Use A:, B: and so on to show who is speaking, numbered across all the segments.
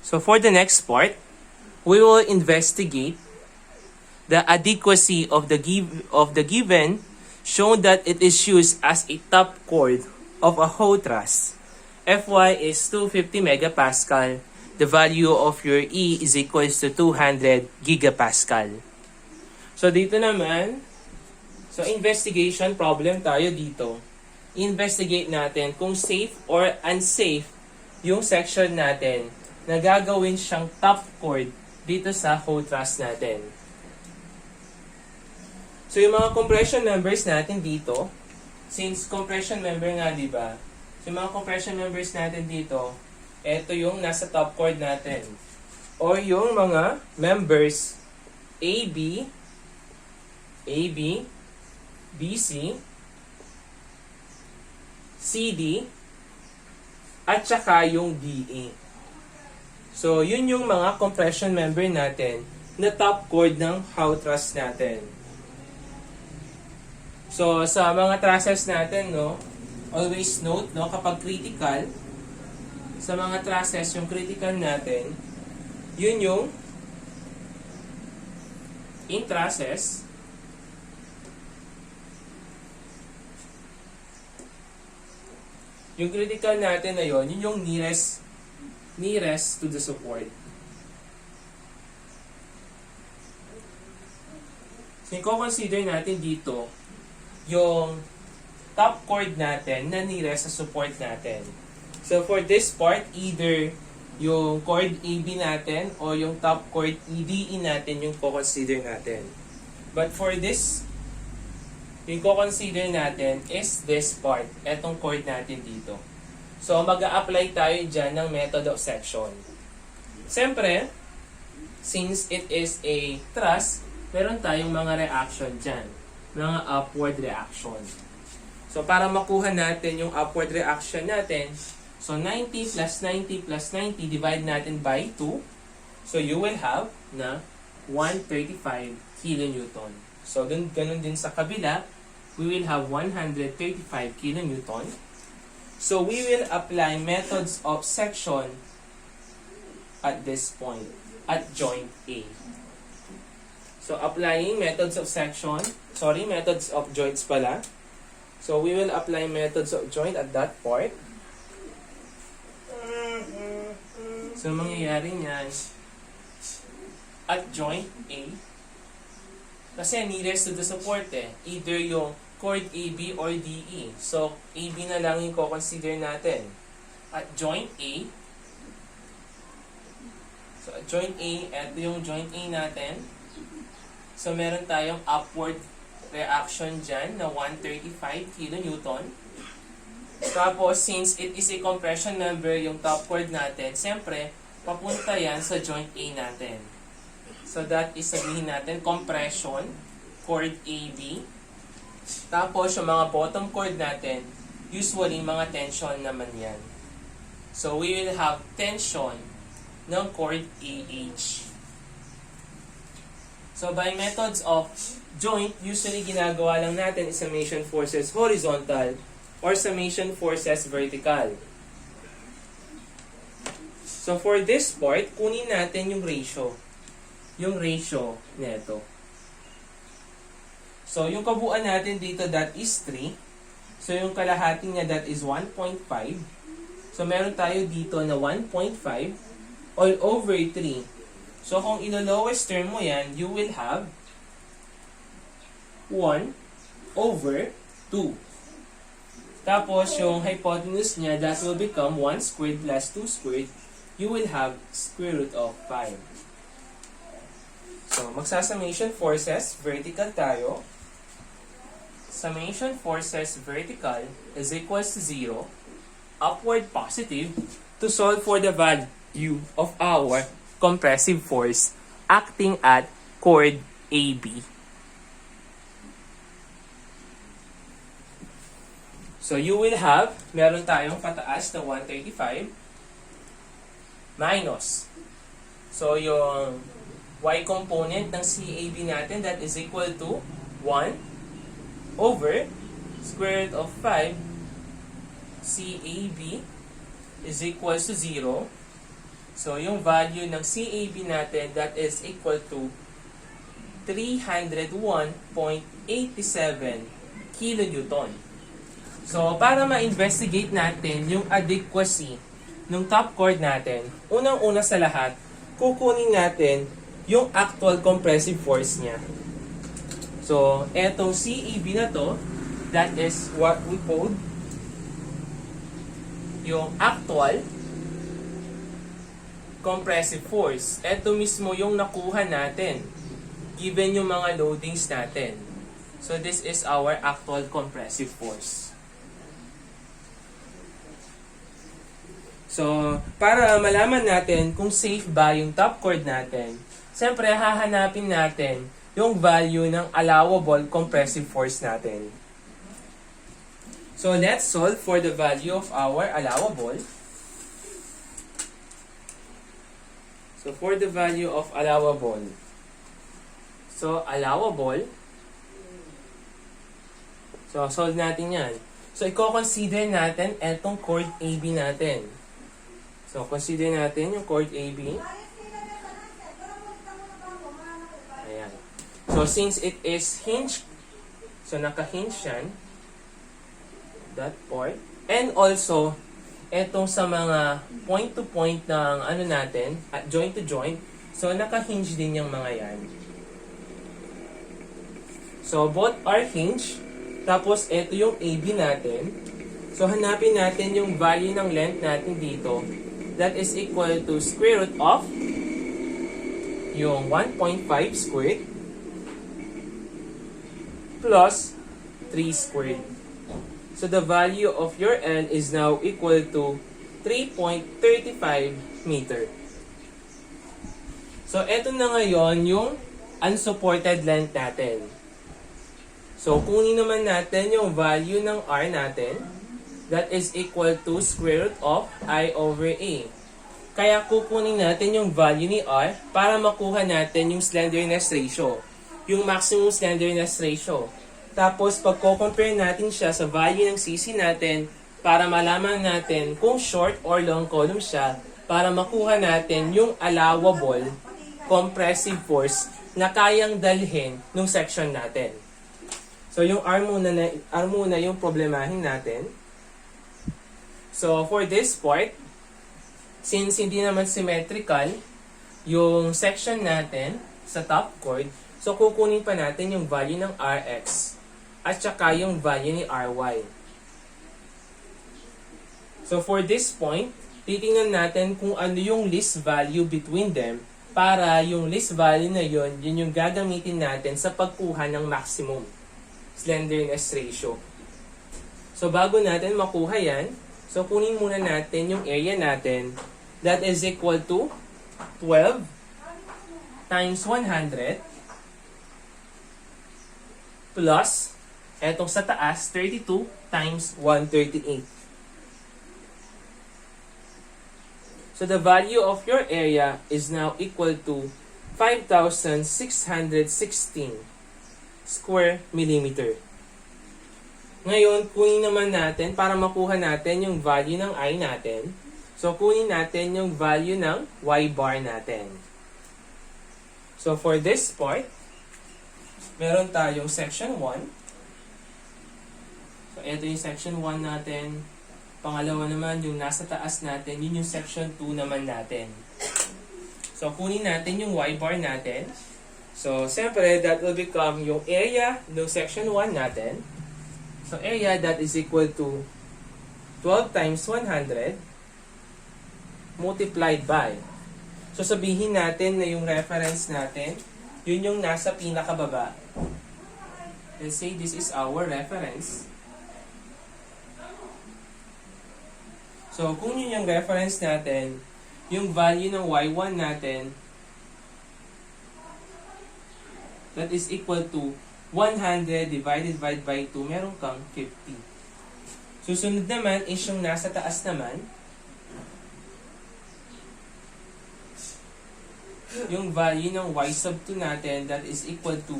A: So for the next part, we will investigate the adequacy of the given, shown that it is used as a top chord of a hoe truss. Fy is 250 megapascal. The value of your E is equals to 200 gigapascal. So dito naman, so investigation problem tayo dito. Investigate natin kung safe or unsafe yung section natin na gagawin siyang top chord dito sa hoe truss natin. So yung mga compression members natin dito, since compression member nga, di ba? So yung mga compression members natin dito, ito yung nasa top chord natin. Or yung mga members AB, BC, CD, at saka yung DE. So yun yung mga compression member natin na top chord ng hoe truss natin. So, sa mga trusses natin, no, always note, no, kapag critical, sa mga trusses, yung critical natin, yun yung in trusses, yung critical natin na yun yung nearest to the support. So, yung consider natin dito, yung top chord natin na nearest sa support natin. So for this part, either yung chord AB natin o yung top chord EDE natin yung consider natin. But for this, yung consider natin is this part, etong chord natin dito. So mag-a-apply tayo dyan ng method of section. Siyempre, since it is a truss, meron tayong mga reaction dyan, mga upward reaction. So, para makuha natin yung upward reaction natin, so 90 plus 90 plus 90, divide natin by 2. So, you will have na 135 kilonewton. So, ganun din sa kabila, we will have 135 kilonewton. So, we will apply methods of section at this point, at joint A. So, applying methods of section, methods of joints pala. So, we will apply methods of joint at that part. So, mangyayari niyan at joint A. Kasi nearest to the support either yung chord AB or DE. So, AB na lang yung consider natin. At joint A. So, at joint A, ito yung joint A natin. So, meron tayong upward reaction dyan na 135 kilonewton. Tapos, since it is a compression member, yung top chord natin, siyempre, papunta yan sa joint A natin. So, that is sabihin natin, compression, chord AB. Tapos, yung mga bottom chord natin, usually, mga tension naman yan. So, we will have tension ng chord AH. So, by methods of joint, usually ginagawa lang natin is summation forces horizontal or summation forces vertical. So, for this part, kunin natin yung ratio. Yung ratio neto. So, yung kabuuan natin dito, that is 3. So, yung kalahati niya, that is 1.5. So, meron tayo dito na 1.5 all over 3. So, kung ilo-lowest term mo yan, you will have 1 over 2. Tapos, yung hypotenuse niya, that will become 1 squared plus 2 squared. You will have square root of 5. So, magsa-summation forces, vertical tayo. Summation forces vertical is equals to 0, upward positive, to solve for the value of our compressive force acting at chord AB. So, you will have, meron tayong pataas na 135 minus. So, yung y component ng CAB natin, that is equal to 1 over square root of 5 CAB is equals to 0. So, yung value ng CAB natin, that is equal to 301.87 kilonewton. So, para ma-investigate natin yung adequacy ng top chord natin, unang-una sa lahat, kukunin natin yung actual compressive force niya. So, etong CAB na to, that is what we call yung actual compressive force. Ito mismo yung nakuha natin given yung mga loadings natin. So, this is our actual compressive force. So, para malaman natin kung safe ba yung top chord natin, siyempre hahanapin natin yung value ng allowable compressive force natin. So, let's solve for the value of our allowable. So, for the value of allowable. So, allowable. So, solve natin yan. So, i-consider natin etong chord AB natin. So, consider natin yung chord AB. Ayan. So, since it is hinged, so naka-hinge yan, that part. And also, etong sa mga point-to-point ng ano natin, at joint-to-joint, so naka-hinge din yung mga yan. So, both are hinged. Tapos, ito yung AB natin. So, hanapin natin yung value ng length natin dito. That is equal to square root of yung 1.5 squared plus 3 squared. So, the value of your L is now equal to 3.35 meter. So, ito na ngayon yung unsupported length natin. So, kunin naman natin yung value ng R natin. That is equal to square root of I over A. Kaya kukunin natin yung value ni R para makuha natin yung slenderness ratio. Yung maximum slenderness ratio. Tapos, pagko-compare natin siya sa value ng CC natin para malaman natin kung short or long column siya para makuha natin yung allowable compressive force na kayang dalhin ng section natin. So, yung R muna yung problemahin natin. So, for this part, since hindi naman symmetrical yung section natin sa top chord, so kukunin pa natin yung value ng Rx at saka yung value ni Ry. So, for this point, titingnan natin kung ano yung least value between them para yung least value na yun yung gagamitin natin sa pagkuha ng maximum slenderness ratio. So, bago natin makuha yan, so kunin muna natin yung area natin. That is equal to 12 times 100 plus, etong sa taas, 32 times 138. So, the value of your area is now equal to 5,616 square millimeter. Ngayon, kunin naman natin para makuha natin yung value ng I natin. So, kunin natin yung value ng Y bar natin. So, for this part, meron tayong section 1. So, ito yung section 1 natin. Pangalawa naman, yung nasa taas natin, yun yung section 2 naman natin. So, kunin natin yung Y bar natin. So, siyempre, that will become yung area ng section 1 natin. So, area that is equal to 12 times 100 multiplied by. So, sabihin natin na yung reference natin, yun yung nasa pinakababa. Let's say this is our reference. So, kung yun yung reference natin, yung value ng Y1 natin, that is equal to 100 divided by 2, meron kang 50. Susunod naman is yung nasa taas naman. Yung value ng Y sub 2 natin, that is equal to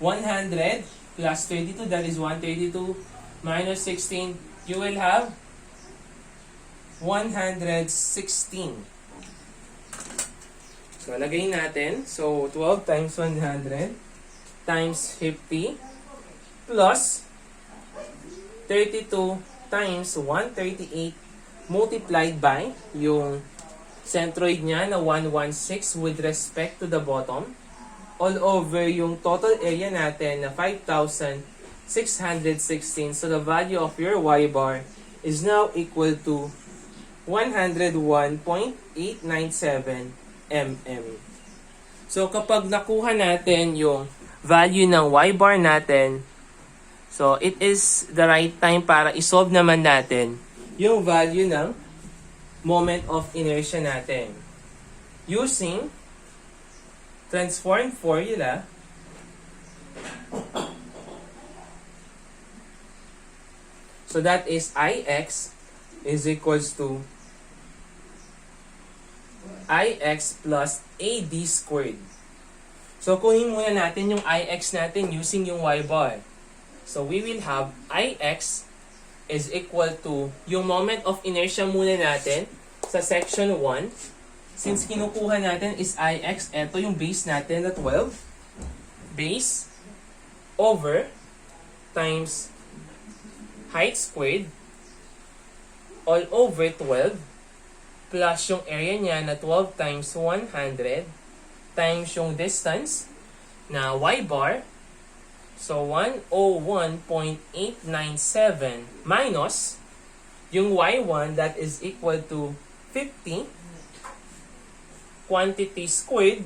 A: 100 plus 32, that is 132 minus 16. You will have 116. So, lagay natin. So, 12 times 100 times 50 plus 32 times 138 multiplied by yung centroid niya na 116 with respect to the bottom all over yung total area natin na 5,616. So the value of your y bar is now equal to 101.897 mm. So kapag nakuha natin yung value ng y bar natin, so it is the right time para isolve naman natin yung value ng moment of inertia natin. Using transform formula, so that is Ix is equals to Ix plus AD squared. So kunin muna natin yung Ix natin using yung y bar. So we will have Ix is equal to yung moment of inertia muna natin sa section 1. Since kinukuha natin is Ix, eto yung base natin na 12. Base over times height squared all over 12 plus yung area niya na 12 times 100 times yung distance na y bar. So, 101.897 minus yung y1 that is equal to 50 quantity squared.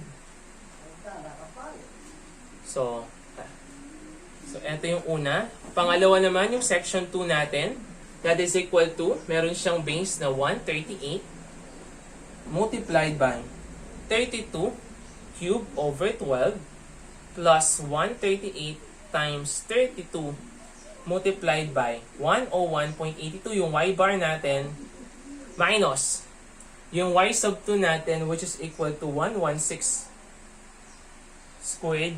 A: So ito yung una. Pangalawa naman yung section 2 natin that is equal to, meron siyang base na 138 multiplied by 32 cube over 12 plus 138 times 32 multiplied by 101.82 yung y bar natin minus yung y sub 2 natin which is equal to 116 squared.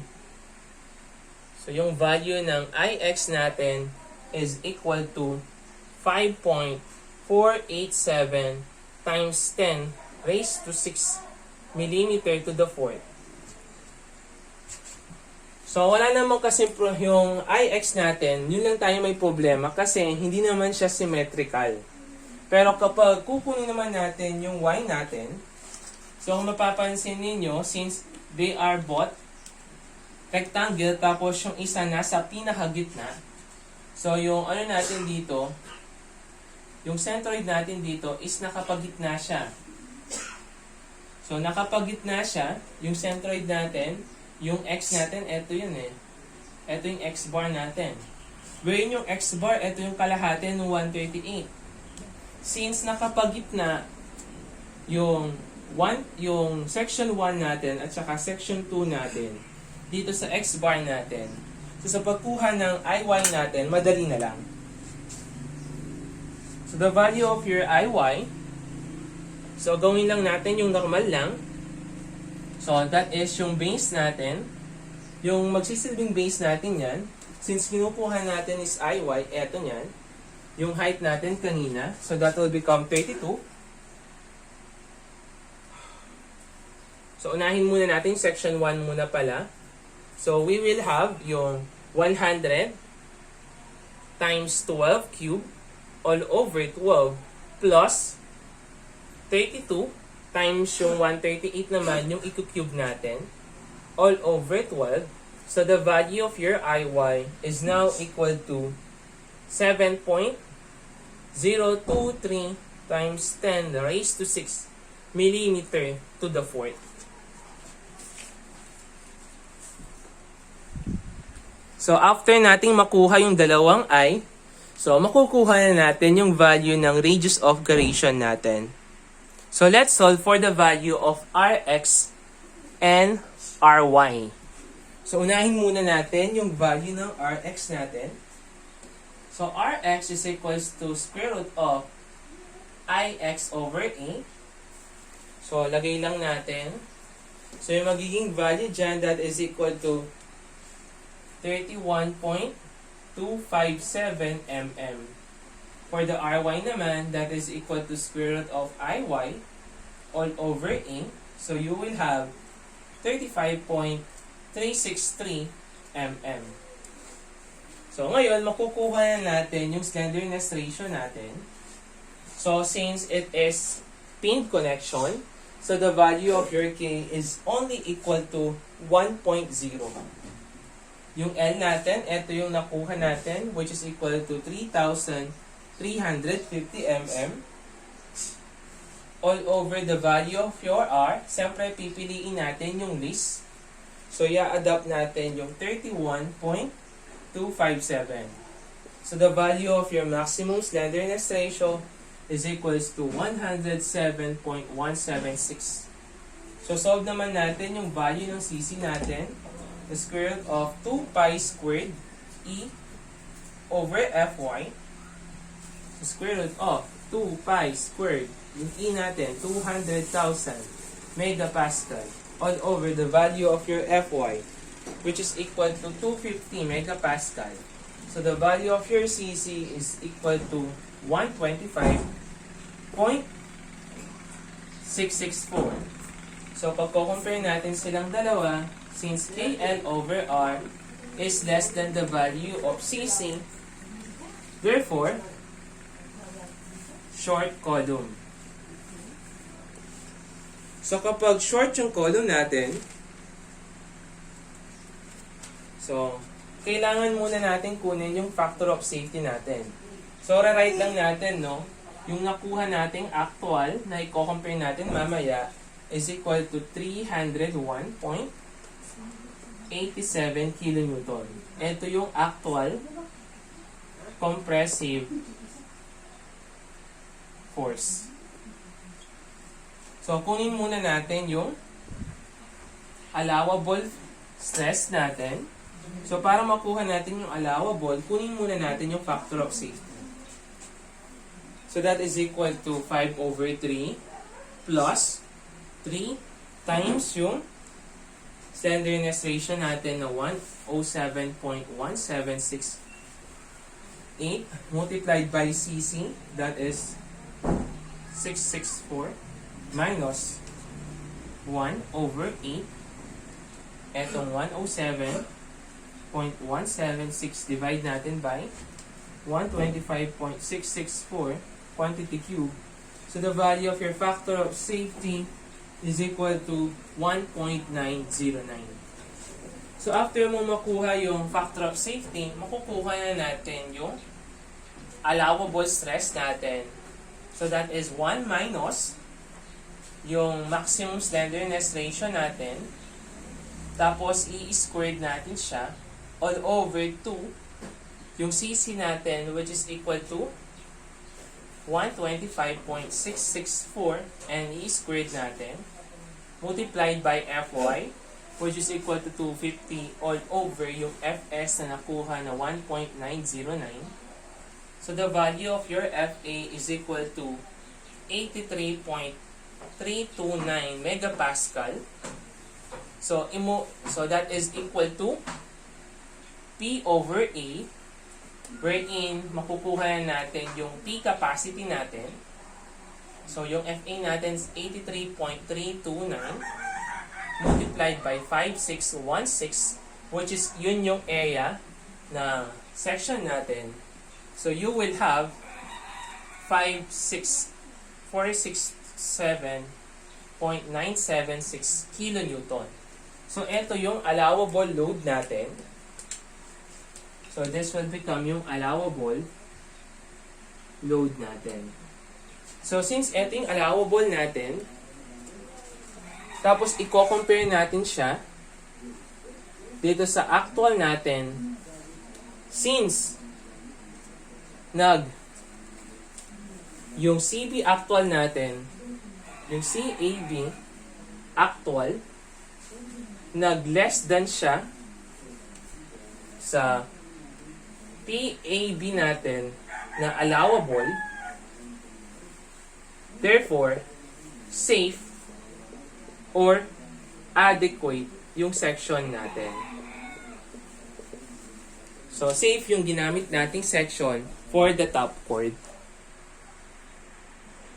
A: So yung value ng Ix natin is equal to 5.487 times 10 raised to 6 millimeter to the fourth. So, wala naman kasi yung Ix natin, yun lang tayo may problema kasi hindi naman siya symmetrical. Pero kapag kukunin naman natin yung y natin, so kung mapapansin ninyo, since they are both rectangle, tapos yung isa nasa pinakagitna, so yung ano natin dito, yung centroid natin dito is nakapagitna siya. So, nakapagitna siya, yung centroid natin, yung x natin, eto yun eh. Eto yung x bar natin. Wherein yung x bar, eto yung kalahati ng 138. Since nakapagitna yung section 1 natin at saka section 2 natin dito sa x bar natin, so sa pagkuha ng Iy natin, madali na lang. So the value of your Iy, so gawin lang natin yung normal lang. So, that is yung base natin. Yung magsisilbing base natin yan, since kinukuha natin is Iy, eto nyan. Yung height natin kanina, so that will become 32. So, unahin muna natin section 1 muna pala. So, we will have yung 100 times 12 cube all over 12 plus 32 times yung 138 naman, yung i-cube natin, all over 12. So, the value of your Iy is now equal to 7.023 times 10 raised to 6 millimeter to the fourth. So, after nating makuha yung dalawang I, so, makukuha na natin yung value ng radius of gyration natin. So, let's solve for the value of Rx and Ry. So, unahin muna natin yung value ng Rx natin. So, Rx is equals to square root of Ix over A. So, lagay lang natin. So, yung magiging value dyan, that is equal to 31.257 mm. For the Ry naman, that is equal to square root of Iy all over A. So you will have 35.363 mm. So ngayon, makukuha na natin yung slenderness ratio natin. So since it is pinned connection, so the value of your K is only equal to 1.0. Yung L natin, ito yung nakuha natin, which is equal to 3,350 mm. All over the value of your R, siyempre pipiliin natin yung least. So i-adapt natin yung 31.257. So the value of your maximum slenderness ratio is equals to 107.176. So solve naman natin yung value ng CC natin. The square root of 2 pi squared E over Fy. The square root of 2 pi squared, yung E natin, 200,000 megapascal, all over the value of your Fy, which is equal to 250 megapascal. So the value of your CC is equal to 125.664. So pag compare natin silang dalawa, since KL over R is less than the value of CC, therefore, short column. So kapag short yung column natin, so kailangan muna natin kunin yung factor of safety natin. So rewrite lang natin, no? Yung nakuha nating actual na i-compare natin mamaya is equal to 301.87 kilonewton. Ito yung actual compressive force. So, kunin muna natin yung allowable stress natin. So, para makuha natin yung allowable, kunin muna natin yung factor of safety. So, that is equal to 5 over 3 plus 3 times yung slenderness ratio natin na 107.1768 multiplied by CC, that is 664 minus 1 over 8. Etong 107.176 divide natin by 125.664 quantity cube. So the value of your factor of safety is equal to 1.909. So after mo makuha yung factor of safety, makukuha na natin yung allowable stress natin. So that is 1 minus yung maximum slenderness ratio natin. Tapos i-squared natin siya all over 2 yung CC natin, which is equal to 125.664, and i-squared natin multiplied by Fy, which is equal to 250 all over yung Fs na nakuha na 1.909. So the value of your Fa is equal to 83.329 megapascal. So that is equal to P over A, wherein makukuha natin yung P capacity natin. So yung Fa natin is 83.329 multiplied by 5616, which is yun yung area na section natin. So you will have 467.976 kilonewton. So ito yung allowable load natin. So this will become yung allowable load natin. So since ito yung allowable natin, tapos i-compare natin siya dito sa actual natin, since yung CB actual natin, yung CAB actual, less than siya sa PAB natin na allowable, therefore, safe or adequate yung section natin. So, safe yung ginamit nating section for the top chord.